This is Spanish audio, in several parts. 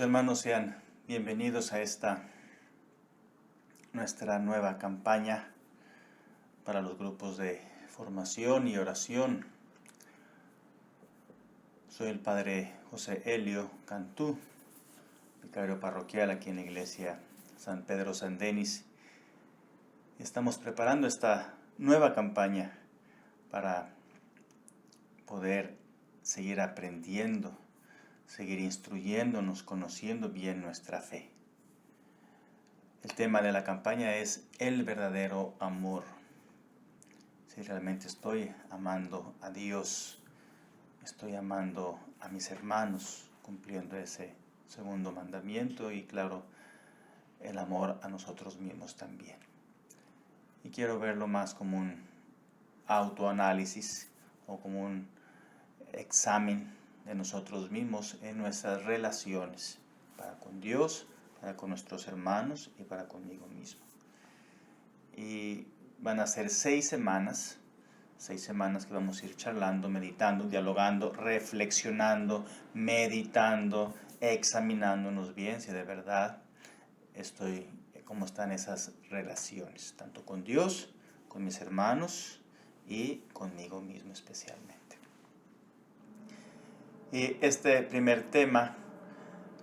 Queridos hermanos, sean bienvenidos a esta nuestra nueva campaña para los grupos de formación y oración. Soy el Padre José Helio Cantú, vicario parroquial aquí en la iglesia San Pedro San Denis. Estamos preparando esta nueva campaña para poder seguir aprendiendo, seguir instruyéndonos, conociendo bien nuestra fe. El tema de la campaña es el verdadero amor. Si realmente estoy amando a Dios, estoy amando a mis hermanos, cumpliendo ese segundo mandamiento y claro, el amor a nosotros mismos también. Y quiero verlo más como un autoanálisis o como un examen de nosotros mismos en nuestras relaciones, para con Dios, para con nuestros hermanos y para conmigo mismo. Y van a ser 6 semanas que vamos a ir charlando, meditando, dialogando, reflexionando, meditando, examinándonos bien si de verdad cómo están esas relaciones, tanto con Dios, con mis hermanos y conmigo mismo especialmente. Y este primer tema,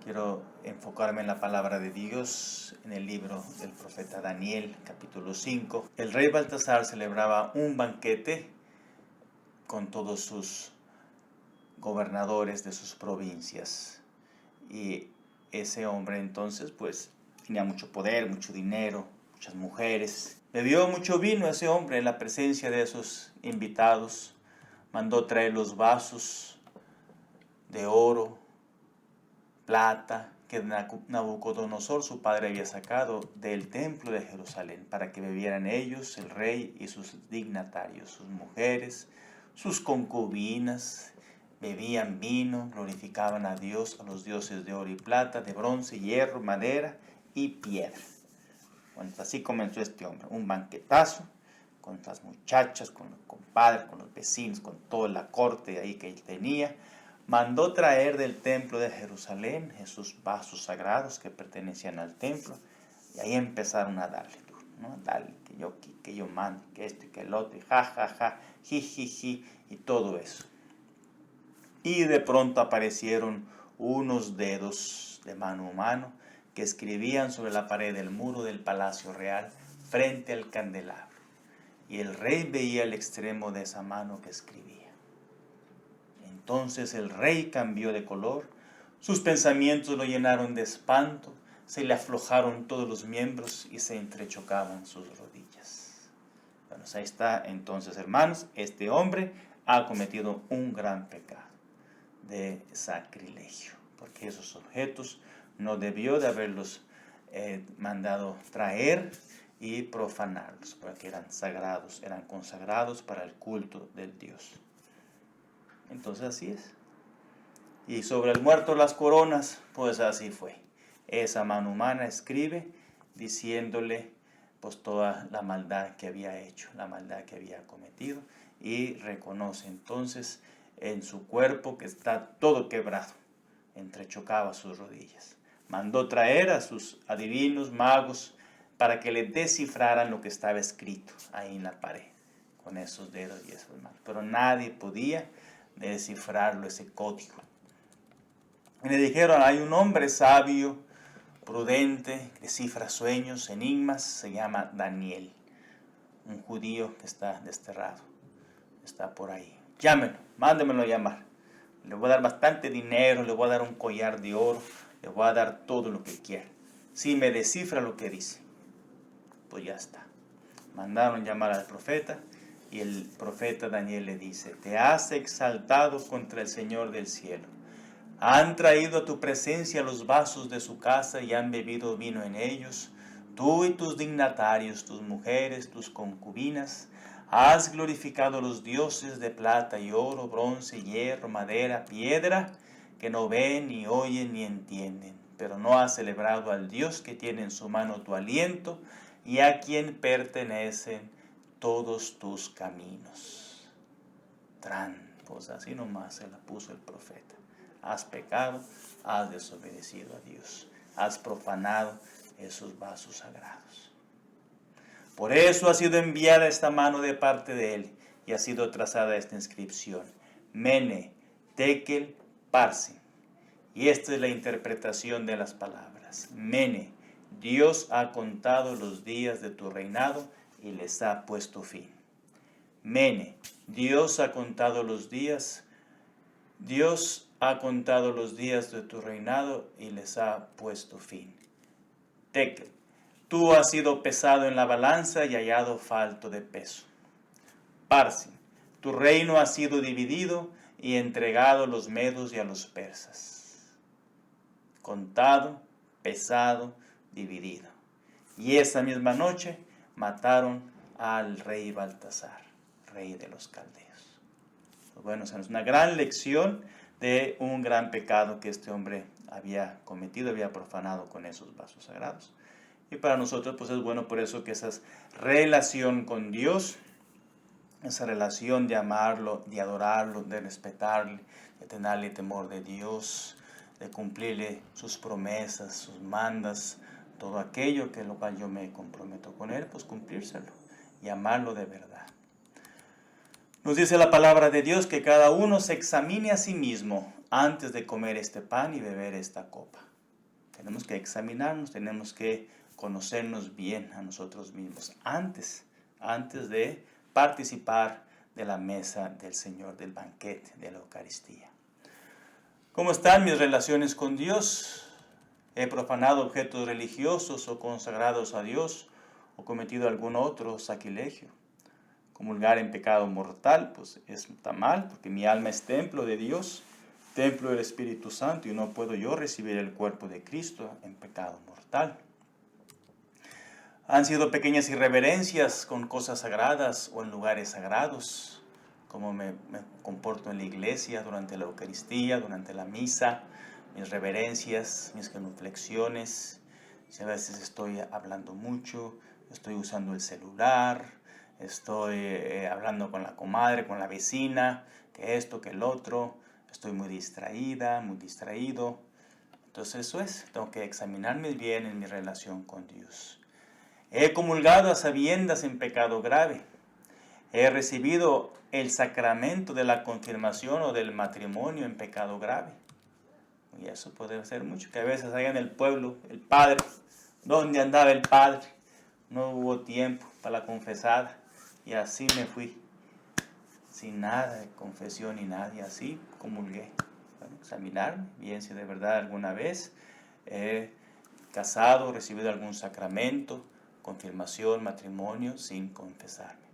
quiero enfocarme en la palabra de Dios, en el libro del profeta Daniel, capítulo 5. El rey Baltasar celebraba un banquete con todos sus gobernadores de sus provincias. Y ese hombre entonces, pues, tenía mucho poder, mucho dinero, muchas mujeres. Bebió mucho vino ese hombre en la presencia de esos invitados. Mandó traer los vasos de oro, plata, que Nabucodonosor, su padre, había sacado del templo de Jerusalén, para que bebieran ellos, el rey y sus dignatarios, sus mujeres, sus concubinas, bebían vino, glorificaban a Dios, a los dioses de oro y plata, de bronce, hierro, madera y piedra. Bueno, así comenzó este hombre, un banquetazo, con las muchachas, con los compadres, con los vecinos, con toda la corte ahí que él tenía. Mandó traer del templo de Jerusalén esos vasos sagrados que pertenecían al templo, y ahí empezaron a darle, ¿no? Dale, que yo mande, que esto y que el otro, y ja, ja, ja, ji, ji, ji, y todo eso. Y de pronto aparecieron unos dedos de mano a mano que escribían sobre la pared del muro del palacio real frente al candelabro. Y el rey veía el extremo de esa mano que escribía. Entonces el rey cambió de color, sus pensamientos lo llenaron de espanto, se le aflojaron todos los miembros y se entrechocaban sus rodillas. Bueno, ahí está entonces, hermanos, este hombre ha cometido un gran pecado de sacrilegio, porque esos objetos no debió de haberlos mandado traer y profanarlos, porque eran sagrados, eran consagrados para el culto del Dios. Entonces así es. Y sobre el muerto las coronas, pues así fue. Esa mano humana escribe diciéndole pues toda la maldad que había hecho, la maldad que había cometido, y reconoce entonces en su cuerpo que está todo quebrado, entrechocaba sus rodillas. Mandó traer a sus adivinos, magos, para que le descifraran lo que estaba escrito ahí en la pared, con esos dedos y esas manos. Pero nadie podía descifrarlo, ese código. Y le dijeron, hay un hombre sabio, prudente, que descifra sueños, enigmas, se llama Daniel, un judío que está desterrado, está por ahí. Llámenlo, mándemelo a llamar. Le voy a dar bastante dinero, le voy a dar un collar de oro, le voy a dar todo lo que quiera. Si me descifra lo que dice, pues ya está. Mandaron llamar al profeta, y el profeta Daniel le dice, te has exaltado contra el Señor del cielo. Han traído a tu presencia los vasos de su casa y han bebido vino en ellos. Tú y tus dignatarios, tus mujeres, tus concubinas, has glorificado a los dioses de plata y oro, bronce, hierro, madera, piedra, que no ven, ni oyen, ni entienden. Pero no has celebrado al Dios que tiene en su mano tu aliento y a quien pertenecen todos tus caminos. Pues así nomás se la puso el profeta. has pecado, has desobedecido a Dios, has profanado esos vasos sagrados. Por eso ha sido enviada esta mano de parte de Él y ha sido trazada esta inscripción: Mene, Tekel, Parsin. Y esta es la interpretación de las palabras. Mene, Dios ha contado los días de tu reinado y les ha puesto fin. Mene, Dios ha contado los días. Dios ha contado los días de tu reinado y les ha puesto fin. Tekel, tú has sido pesado en la balanza y hallado falto de peso. Parsin, tu reino ha sido dividido y entregado a los medos y a los persas. Contado, pesado, dividido. Y esa misma noche mataron al rey Baltasar, rey de los caldeos. Bueno, es una gran lección de un gran pecado que este hombre había cometido, había profanado con esos vasos sagrados. Y para nosotros pues es bueno por eso que esa relación con Dios, esa relación de amarlo, de adorarlo, de respetarle, de tenerle temor de Dios, de cumplirle sus promesas, sus mandas, todo aquello que lo cual yo me comprometo con Él, pues cumplírselo y amarlo de verdad. Nos dice la palabra de Dios que cada uno se examine a sí mismo antes de comer este pan y beber esta copa. Tenemos que examinarnos, tenemos que conocernos bien a nosotros mismos antes de participar de la mesa del Señor, del banquete, de la Eucaristía. ¿Cómo están mis relaciones con Dios? ¿He profanado objetos religiosos o consagrados a Dios o cometido algún otro sacrilegio? Comulgar en pecado mortal, pues está mal, porque mi alma es templo de Dios, templo del Espíritu Santo, y no puedo yo recibir el cuerpo de Cristo en pecado mortal. Han sido pequeñas irreverencias con cosas sagradas o en lugares sagrados, como me comporto en la iglesia, durante la Eucaristía, durante la misa, mis reverencias, mis genuflexiones. Si a veces estoy hablando mucho, estoy usando el celular, estoy hablando con la comadre, con la vecina, que esto, que el otro, estoy muy distraída, muy distraído. Entonces eso es, tengo que examinarme bien en mi relación con Dios. He comulgado a sabiendas en pecado grave. He recibido el sacramento de la confirmación o del matrimonio en pecado grave. Y eso puede ser mucho, que a veces allá en el pueblo, el padre, ¿dónde andaba el padre? No hubo tiempo para la confesada. Y así me fui, sin nada de confesión ni nada, y así comulgué. Bueno, examinarme bien si de verdad alguna vez he casado, recibido algún sacramento, confirmación, matrimonio, sin confesarme.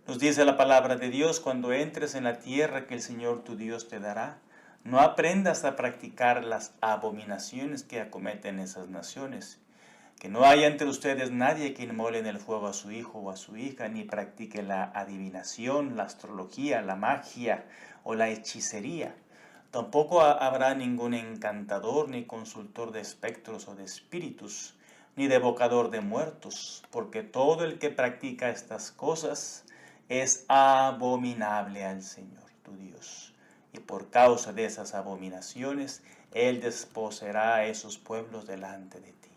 Nos dice la palabra de Dios: cuando entres en la tierra que el Señor tu Dios te dará, no aprendas a practicar las abominaciones que acometen esas naciones. Que no haya entre ustedes nadie que inmole en el fuego a su hijo o a su hija, ni practique la adivinación, la astrología, la magia o la hechicería. Tampoco habrá ningún encantador, ni consultor de espectros o de espíritus, ni de evocador de muertos, porque todo el que practica estas cosas es abominable al Señor tu Dios. Y por causa de esas abominaciones, Él desposeerá a esos pueblos delante de ti.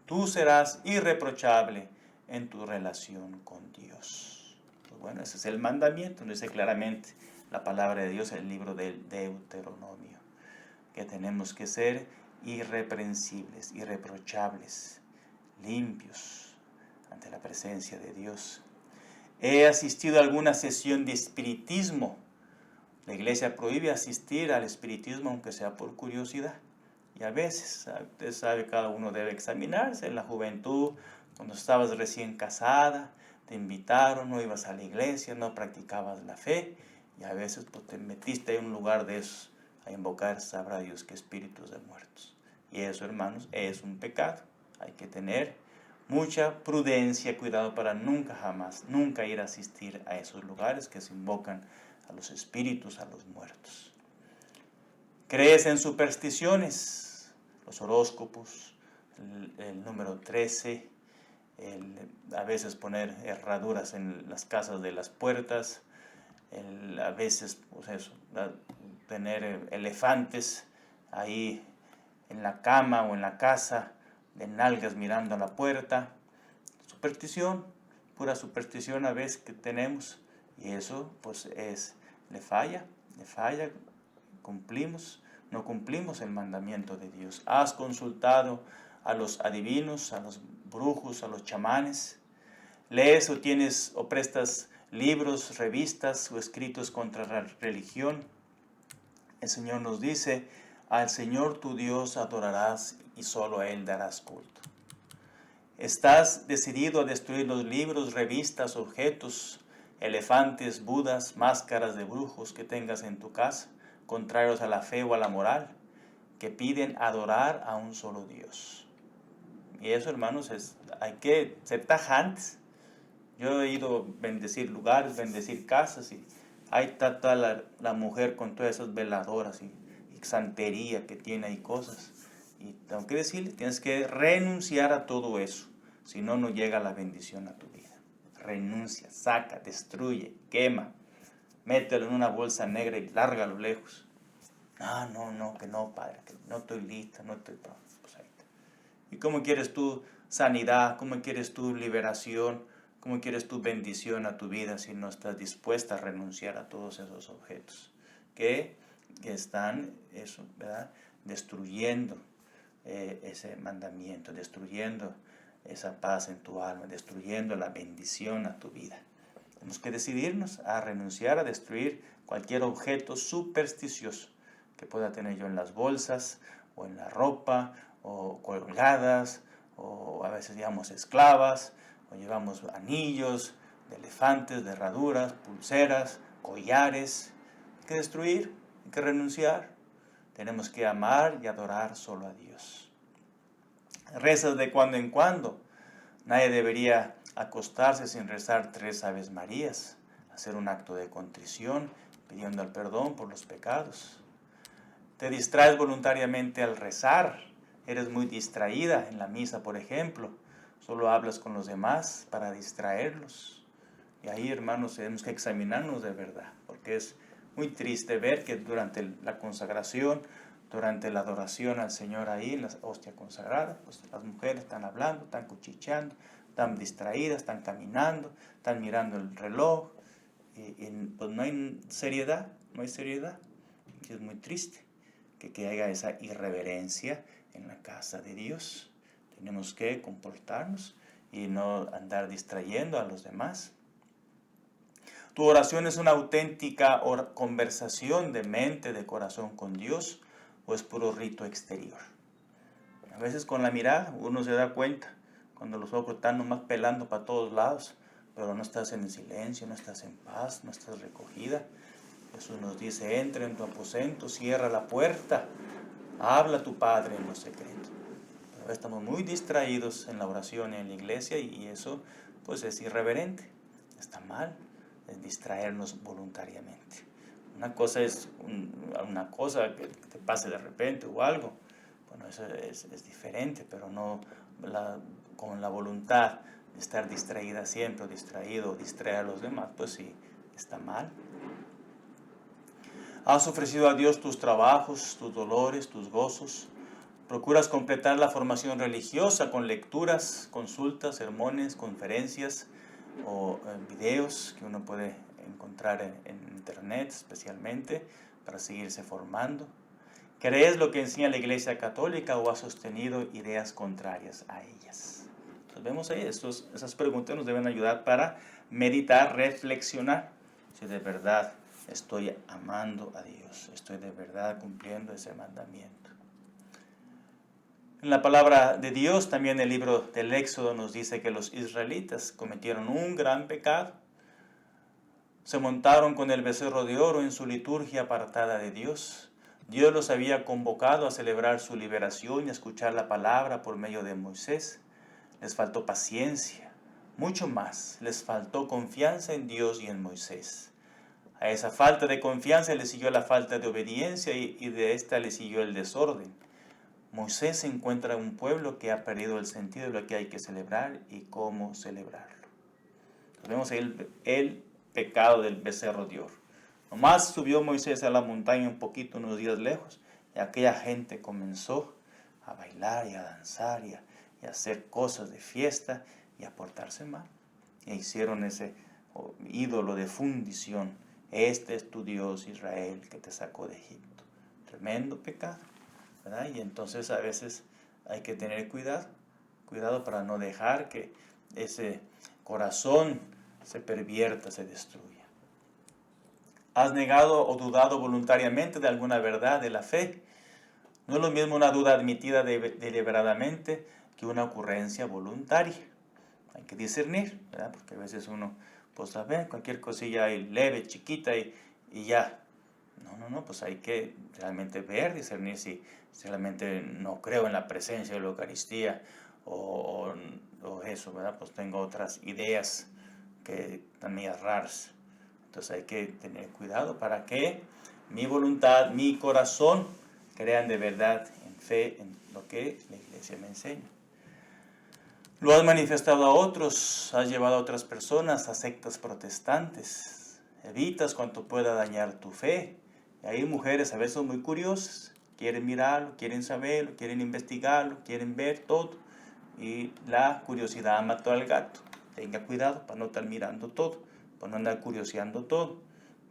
Tú serás irreprochable en tu relación con Dios. Pues bueno, ese es el mandamiento, lo dice claramente la palabra de Dios en el libro del Deuteronomio, que tenemos que ser irreprensibles, irreprochables, limpios ante la presencia de Dios. He asistido a alguna sesión de espiritismo. La iglesia prohíbe asistir al espiritismo aunque sea por curiosidad. Y a veces, usted sabe, cada uno debe examinarse. En la juventud, cuando estabas recién casada, te invitaron, no ibas a la iglesia, no practicabas la fe, y a veces pues, te metiste en un lugar de esos a invocar, sabrá Dios, qué espíritus de muertos. Y eso, hermanos, es un pecado. Hay que tener mucha prudencia, cuidado para nunca jamás, nunca ir a asistir a esos lugares que se invocan a los espíritus, a los muertos. ¿Crees en supersticiones? Los horóscopos, el número 13, a veces poner herraduras en las casas de las puertas, a veces, pues eso, tener elefantes ahí en la cama o en la casa, de nalgas mirando a la puerta. Superstición, pura superstición a veces que tenemos, y eso pues le falla, no cumplimos el mandamiento de Dios. ¿Has consultado a los adivinos, a los brujos, a los chamanes? ¿Lees o tienes o prestas libros, revistas o escritos contra la religión? El Señor nos dice: al Señor tu Dios adorarás y solo a Él darás culto. ¿Estás decidido a destruir los libros, revistas, objetos, elefantes, budas, máscaras de brujos que tengas en tu casa, contrarios a la fe o a la moral, que piden adorar a un solo Dios? Y eso, hermanos, hay que ser tajantes. Yo he ido a bendecir lugares, bendecir casas, y ahí está toda la mujer con todas esas veladoras y santería que tiene ahí cosas. Y tengo que decirle, tienes que renunciar a todo eso, si no, no llega la bendición a tu vida. Renuncia, saca, destruye, quema, mételo en una bolsa negra y lárgalo lejos. No, que no, Padre, que no estoy lista, no estoy... Pues ahí está. ¿Y cómo quieres tú sanidad? ¿Cómo quieres tú liberación? ¿Cómo quieres tu bendición a tu vida si no estás dispuesta a renunciar a todos esos objetos que están, eso, ¿verdad?, destruyendo ese mandamiento, destruyendo esa paz en tu alma, destruyendo la bendición a tu vida? Tenemos que decidirnos a renunciar a destruir cualquier objeto supersticioso que pueda tener yo en las bolsas o en la ropa o colgadas, o a veces llevamos esclavas, o llevamos anillos de elefantes, de herraduras, pulseras, collares. Hay que destruir, hay que renunciar. Tenemos que amar y adorar solo a Dios. Rezas de cuando en cuando. Nadie debería acostarse sin rezar 3 Aves Marías, hacer un acto de contrición, pidiendo el perdón por los pecados. Te distraes voluntariamente al rezar. Eres muy distraída en la misa, por ejemplo. Solo hablas con los demás para distraerlos. Y ahí, hermanos, tenemos que examinarnos de verdad, porque es muy triste ver que durante la consagración, durante la adoración al Señor ahí en la hostia consagrada, pues las mujeres están hablando, están cuchicheando, están distraídas, están caminando, están mirando el reloj, y pues no hay seriedad. Y es muy triste que haya esa irreverencia en la casa de Dios. Tenemos que comportarnos y no andar distrayendo a los demás. ¿Tu oración es una auténtica conversación de mente, de corazón con Dios, o es puro rito exterior? A veces con la mirada uno se da cuenta, cuando los ojos están nomás pelando para todos lados, pero no estás en el silencio, no estás en paz, no estás recogida. Jesús nos dice: entra en tu aposento, cierra la puerta, habla a tu Padre en lo secreto. Pero estamos muy distraídos en la oración y en la iglesia, y eso pues es irreverente, está mal, es distraernos voluntariamente. Una cosa es una cosa que te pase de repente o algo, bueno, eso es diferente, pero no con la voluntad de estar distraída siempre, distraído, distraer a los demás, pues sí, está mal. ¿Has ofrecido a Dios tus trabajos, tus dolores, tus gozos? ¿Procuras completar la formación religiosa con lecturas, consultas, sermones, conferencias o videos que uno puede encontrar en internet especialmente para seguirse formando? ¿Crees lo que enseña la Iglesia Católica o has sostenido ideas contrarias a ellas? Entonces vemos ahí, esas preguntas nos deben ayudar para meditar, reflexionar si de verdad estoy amando a Dios, estoy de verdad cumpliendo ese mandamiento. En la palabra de Dios, también el libro del Éxodo nos dice que los israelitas cometieron un gran pecado. Se montaron con el becerro de oro en su liturgia apartada de Dios. Dios los había convocado a celebrar su liberación y a escuchar la palabra por medio de Moisés. Les faltó paciencia, mucho más, les faltó confianza en Dios y en Moisés. A esa falta de confianza le siguió la falta de obediencia y de esta le siguió el desorden. Moisés encuentra un pueblo que ha perdido el sentido de lo que hay que celebrar y cómo celebrarlo. Entonces vemos el pecado del becerro de oro. Nomás subió Moisés a la montaña un poquito, unos días lejos, y aquella gente comenzó a bailar y a danzar y a hacer cosas de fiesta y a portarse mal. E hicieron ese ídolo de fundición. Este es tu Dios Israel que te sacó de Egipto. Tremendo pecado, ¿verdad? Y entonces a veces hay que tener cuidado para no dejar que ese corazón se pervierta, se destruya. ¿Has negado o dudado voluntariamente de alguna verdad de la fe? No es lo mismo una duda admitida deliberadamente que una ocurrencia voluntaria. Hay que discernir, ¿verdad? Porque a veces uno, pues a ver, cualquier cosilla ahí leve, chiquita y ya. No, pues hay que realmente ver, discernir si realmente no creo en la presencia de la Eucaristía o eso, ¿verdad? Pues tengo otras ideas que también raras. Entonces hay que tener cuidado para que mi voluntad, mi corazón crean de verdad en fe en lo que la Iglesia me enseña. Lo has manifestado a otros, has llevado a otras personas a sectas protestantes. Evitas cuanto pueda dañar tu fe. Y hay mujeres a veces son muy curiosas, quieren mirarlo, quieren saberlo, quieren investigarlo, quieren ver todo. Y la curiosidad mató al gato. Tenga cuidado para no estar mirando todo, para no andar curioseando todo,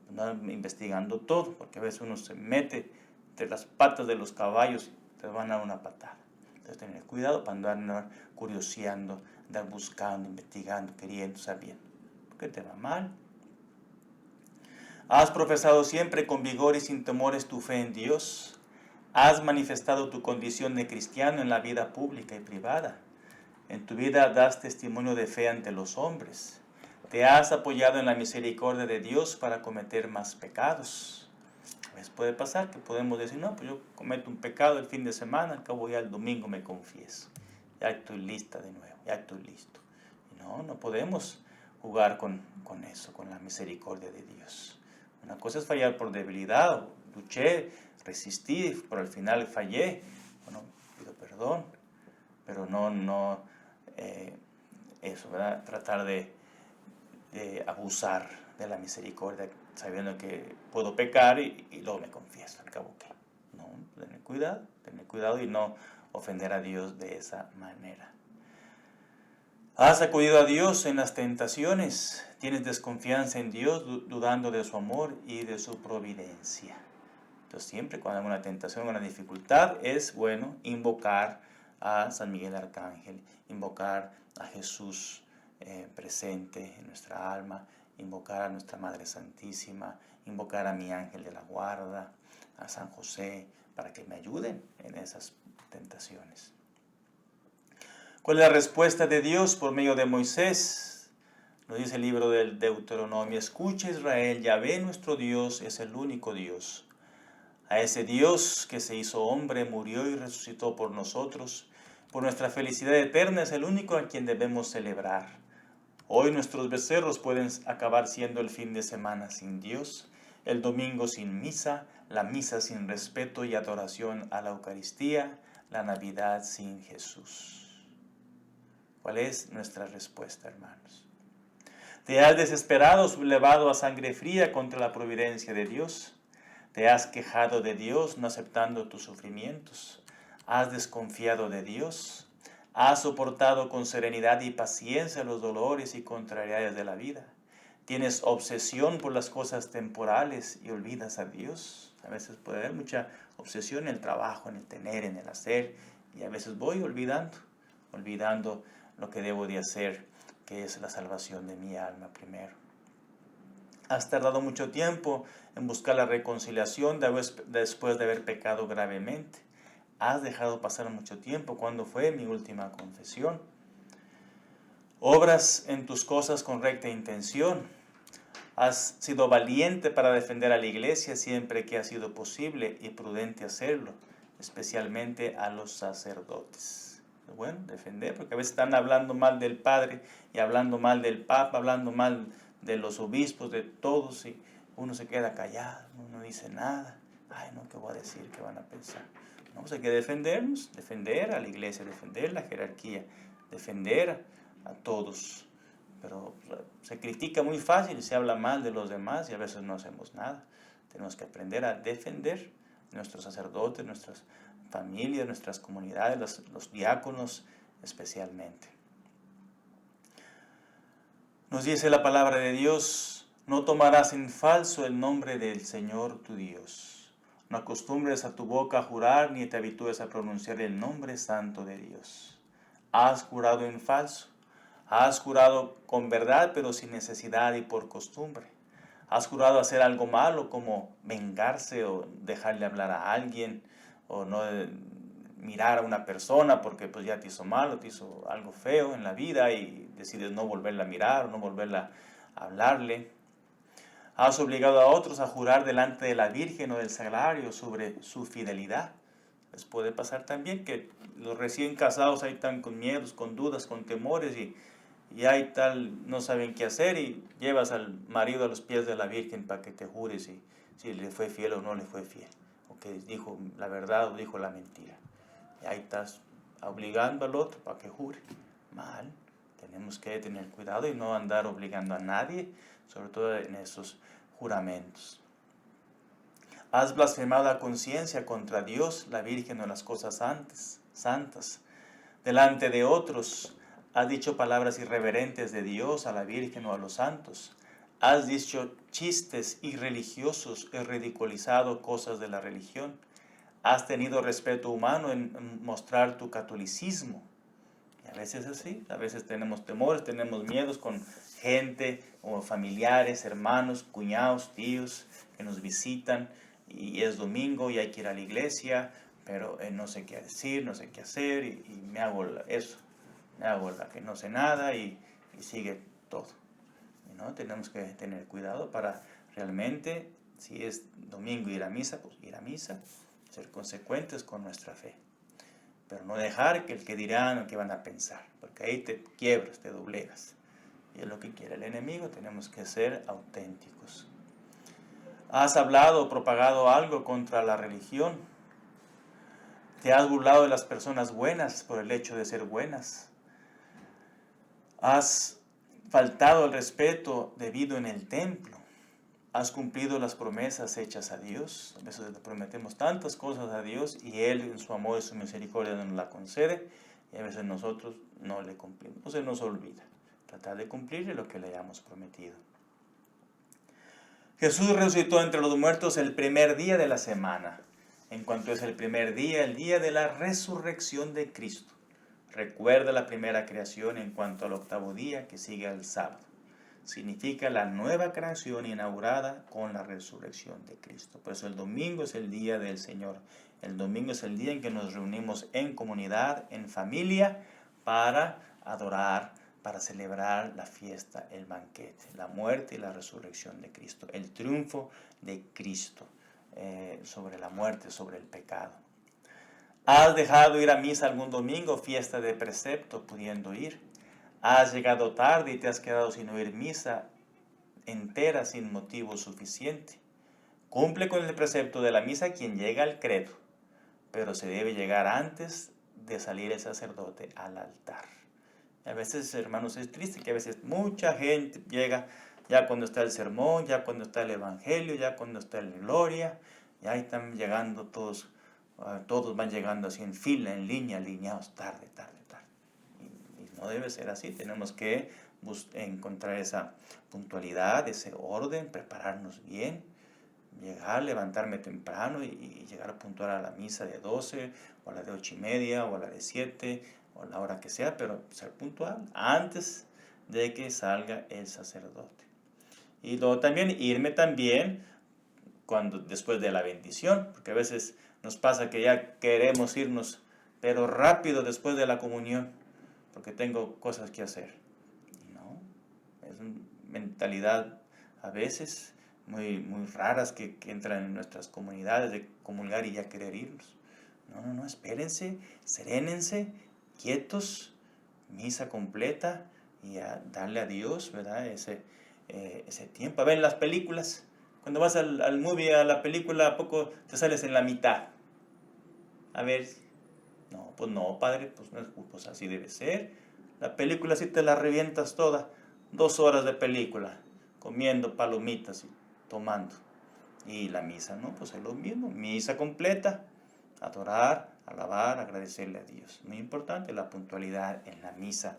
para no andar investigando todo, porque a veces uno se mete entre las patas de los caballos y te van a dar una patada. Entonces tener cuidado para andar curioseando, andar buscando, investigando, queriendo, sabiendo, porque te va mal. Has profesado siempre con vigor y sin temores tu fe en Dios. Has manifestado tu condición de cristiano en la vida pública y privada. En tu vida das testimonio de fe ante los hombres. Te has apoyado en la misericordia de Dios para cometer más pecados. A veces puede pasar que podemos decir, no, pues yo cometo un pecado el fin de semana, al cabo ya el domingo me confieso. Ya estoy lista de nuevo, ya estoy listo. Y no podemos jugar con eso, con la misericordia de Dios. Una cosa es fallar por debilidad, luché, resistí, pero al final fallé. Bueno, pido perdón, pero no eso, ¿verdad? Tratar de abusar de la misericordia, sabiendo que puedo pecar y luego me confieso, al cabo que. No, tener cuidado y no ofender a Dios de esa manera. Has acudido a Dios en las tentaciones, tienes desconfianza en Dios, dudando de su amor y de su providencia. Entonces siempre cuando hay una tentación, una dificultad, es bueno invocar a San Miguel Arcángel, invocar a Jesús presente en nuestra alma, invocar a nuestra Madre Santísima, invocar a mi ángel de la guarda, a San José, para que me ayuden en esas tentaciones. ¿Cuál es la respuesta de Dios por medio de Moisés? Nos dice el libro del Deuteronomio: escucha Israel, Yahvé nuestro Dios es el único Dios. A ese Dios que se hizo hombre, murió y resucitó por nosotros, por nuestra felicidad eterna, es el único a quien debemos celebrar. Hoy nuestros becerros pueden acabar siendo el fin de semana sin Dios, el domingo sin misa, la misa sin respeto y adoración a la Eucaristía, la Navidad sin Jesús. ¿Cuál es nuestra respuesta, hermanos? ¿Te has desesperado, sublevado a sangre fría contra la providencia de Dios? ¿Te has quejado de Dios no aceptando tus sufrimientos? ¿Has desconfiado de Dios? ¿Has soportado con serenidad y paciencia los dolores y contrariedades de la vida? ¿Tienes obsesión por las cosas temporales y olvidas a Dios? A veces puede haber mucha obsesión en el trabajo, en el tener, en el hacer, y a veces voy olvidando lo que debo de hacer, que es la salvación de mi alma primero. Has tardado mucho tiempo en buscar la reconciliación después de haber pecado gravemente. Has dejado pasar mucho tiempo. ¿Cuándo fue mi última confesión? Obras en tus cosas con recta intención. Has sido valiente para defender a la iglesia siempre que ha sido posible y prudente hacerlo, especialmente a los sacerdotes. Bueno, defender, porque a veces están hablando mal del Padre y hablando mal del Papa, hablando mal de los obispos, de todos, y uno se queda callado, no dice nada. Ay, no, ¿qué voy a decir? ¿Qué van a pensar? No, pues hay que defendernos, defender a la iglesia, defender la jerarquía, defender a todos, pero se critica muy fácil y se habla mal de los demás y a veces no hacemos nada. Tenemos que aprender a defender nuestros sacerdotes, nuestras familias, nuestras comunidades, los diáconos especialmente. Nos dice la palabra de Dios: no tomarás en falso el nombre del Señor tu Dios. No acostumbres a tu boca a jurar, ni te habitúes a pronunciar el nombre santo de Dios. ¿Has jurado en falso? ¿Has jurado con verdad, pero sin necesidad y por costumbre? ¿Has jurado hacer algo malo, como vengarse o dejarle hablar a alguien, o no mirar a una persona porque pues ya te hizo mal o te hizo algo feo en la vida y decides no volverla a mirar o no volverla a hablarle? ¿Has obligado a otros a jurar delante de la Virgen o del Sagrario sobre su fidelidad? Les puede pasar también que los recién casados ahí están con miedos, con dudas, con temores y ahí tal no saben qué hacer y llevas al marido a los pies de la Virgen para que te jure si le fue fiel o no le fue fiel, o que dijo la verdad o dijo la mentira. Y ahí estás obligando al otro para que jure. Mal. Tenemos que tener cuidado y no andar obligando a nadie, sobre todo en esos juramentos. ¿Has blasfemado a conciencia contra Dios, la Virgen o las cosas santas? Delante de otros, ¿has dicho palabras irreverentes de Dios, a la Virgen o a los santos? ¿Has dicho chistes irreligiosos y ridiculizado cosas de la religión? ¿Has tenido respeto humano en mostrar tu catolicismo? Y a veces así, a veces tenemos temores, tenemos miedos con gente o familiares, hermanos, cuñados, tíos que nos visitan y es domingo y hay que ir a la iglesia, pero no sé qué decir, no sé qué hacer y me hago eso, me hago la que no sé nada y sigue todo. ¿No? Tenemos que tener cuidado para realmente, si es domingo ir a misa, pues ir a misa, ser consecuentes con nuestra fe. Pero no dejar que el que dirán o que van a pensar, porque ahí te quiebras, te doblegas. Y es lo que quiere el enemigo, tenemos que ser auténticos. ¿Has hablado o propagado algo contra la religión? ¿Te has burlado de las personas buenas por el hecho de ser buenas? ¿Has faltado el respeto debido en el templo? ¿Has cumplido las promesas hechas a Dios? A veces le prometemos tantas cosas a Dios y Él en su amor y su misericordia nos la concede y a veces nosotros no le cumplimos. No se nos olvida tratar de cumplir lo que le hayamos prometido. Jesús resucitó entre los muertos el primer día de la semana. En cuanto es el primer día, el día de la resurrección de Cristo. Recuerda la primera creación en cuanto al octavo día que sigue al sábado. Significa la nueva creación inaugurada con la resurrección de Cristo. Por eso el domingo es el día del Señor. El domingo es el día en que nos reunimos en comunidad, en familia, para adorar, para celebrar la fiesta, el banquete, la muerte y la resurrección de Cristo, el triunfo de Cristo sobre la muerte, sobre el pecado. ¿Has dejado ir a misa algún domingo, fiesta de precepto, pudiendo ir? ¿Has llegado tarde y te has quedado sin oír misa entera sin motivo suficiente? Cumple con el precepto de la misa quien llega al credo, pero se debe llegar antes de salir el sacerdote al altar. A veces, hermanos, es triste que a veces mucha gente llega ya cuando está el sermón, ya cuando está el evangelio, ya cuando está la gloria, ya están llegando todos van llegando así en fila, en línea, alineados, tarde. Y no debe ser así, tenemos que encontrar esa puntualidad, ese orden, prepararnos bien, llegar, levantarme temprano y llegar puntual a la misa de 12, o a la de 8:30, o a la de 7, o a la hora que sea, pero ser puntual antes de que salga el sacerdote. Y luego también irme también después de la bendición, porque a veces nos pasa que ya queremos irnos, pero rápido después de la comunión, porque tengo cosas que hacer. No, es una mentalidad a veces muy raras que entran en nuestras comunidades de comulgar y ya querer irnos. No, espérense, serénense, quietos, misa completa y a darle a Dios, ¿verdad? Ese tiempo. A ver, las películas, cuando vas al movie, a la película, ¿a poco te sales en la mitad? A ver, no, padre, pues así debe ser. La película sí te la revientas toda. 2 horas de película, comiendo palomitas y tomando. Y la misa, ¿no? Pues es lo mismo, misa completa, adorar, alabar, agradecerle a Dios. Muy importante la puntualidad en la misa,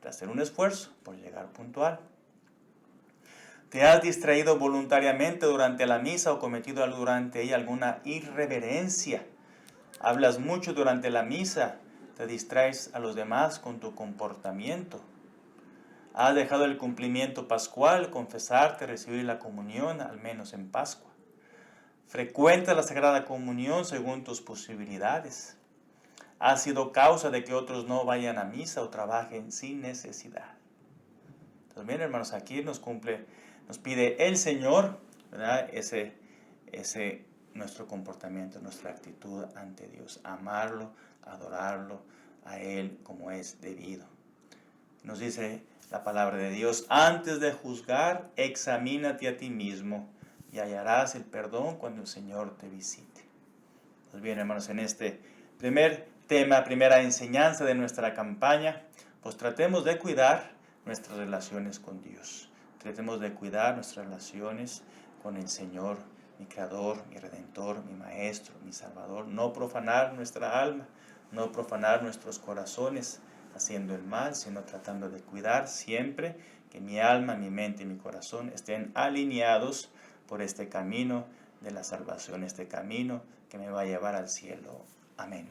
hacer un esfuerzo por llegar puntual. ¿Te has distraído voluntariamente durante la misa o cometido durante ella alguna irreverencia? Hablas mucho durante la misa, te distraes a los demás con tu comportamiento. ¿Has dejado el cumplimiento pascual, confesarte, recibir la comunión, al menos en Pascua? ¿Frecuentas la Sagrada Comunión según tus posibilidades? ¿Has sido causa de que otros no vayan a misa o trabajen sin necesidad? Entonces, bien, hermanos, aquí nos pide el Señor, ¿verdad? Ese nuestro comportamiento, nuestra actitud ante Dios, amarlo, adorarlo a Él como es debido. Nos dice la palabra de Dios, antes de juzgar, examínate a ti mismo y hallarás el perdón cuando el Señor te visite. Pues bien, hermanos, en este primer tema, primera enseñanza de nuestra campaña, pues tratemos de cuidar nuestras relaciones con Dios. Tratemos de cuidar nuestras relaciones con el Señor, mi Creador, mi Redentor, mi Maestro, mi Salvador. No profanar nuestra alma, no profanar nuestros corazones haciendo el mal, sino tratando de cuidar siempre que mi alma, mi mente y mi corazón estén alineados por este camino de la salvación, este camino que me va a llevar al cielo. Amén.